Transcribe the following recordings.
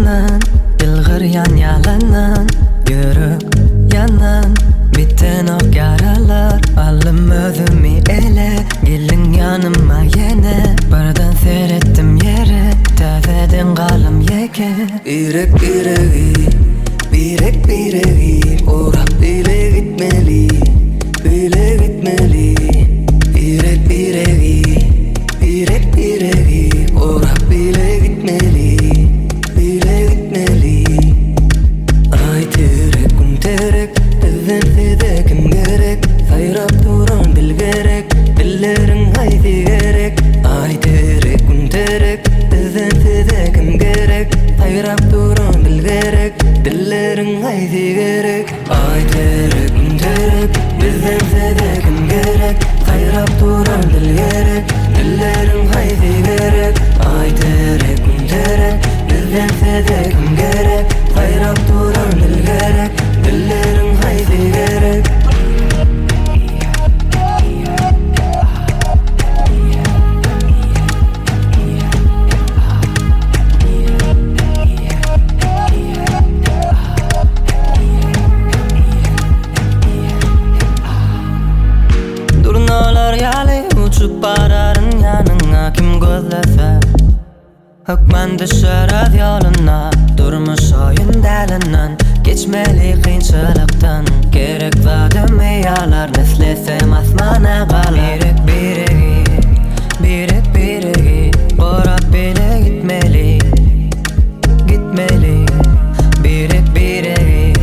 yanan Yılgıryan yalanan Yürük yanan Bitten ok yaralar Alım özümü ele Gelin yanıma yine Bardan seyrettim yere Tazeden kalım yeke Birek bireği Birek bireği Uğrap bile gitmeli Bile gitmeli Birek bireği Birek bireği Uğrap bile gitmeli Bile gitmeli Ay terek kun terek Bizden size kim gerek Sayrap duran dil gerek Dillerin haydi gerek Ay terek kun terek Bizden size kim gerek Sayrap duran dil gerek Dillerin haydi gerek Ay terek kun terek Bizden size kim gerek Sayrap duran dil gerek Dillerin haydi gerek Ay terek kun terek Bizden size kim gerek Sayrap duran dil gerek Dillerin haydi gerek Durnalar yali uçup bararın yanına kim gözlese Hükmen düşer az yoluna Durmuş oyun delinden Geçmeli kıyınçılıktan Gerek va dünyalar Neslesem asmana kalar Birek bireği Birek bireği Borap bile gitmeli Gitmeli Birek bireği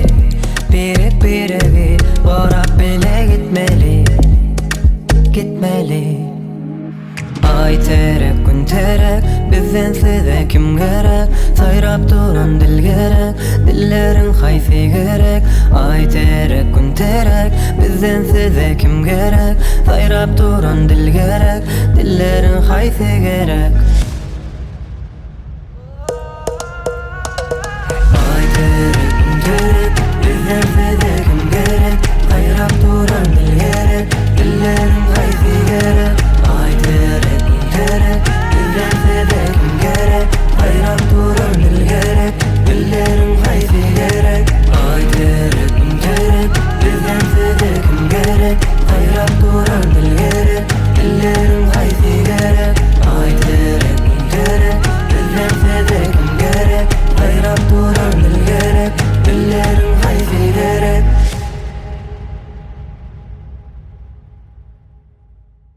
Birek bireği Borap bile gitmeli Gitmeli Ay terek kun terek Bizden size kim gerek Sayrap duran dil gerek Dillerin haysi gerek Ay terek kun terek Bizden size kim gerek Sayrap duran dil gerek Dillerin haysi gerek Ay terek kun terek Bizden size kim gerek Sayrap duran dil gerek Dillerin haysi gerek Ay terek kun terek Bizden size kim gerek Sayrap duran dil gerek Dillerin haysi gerek Ay terek kun terek Bizden size kim gerek Sayrap duran dil gerek Dillerin haysi gerek Ay terek kun terek Bizden size kim gerek Sayrap duran dil gerek Dillerin haysi gerek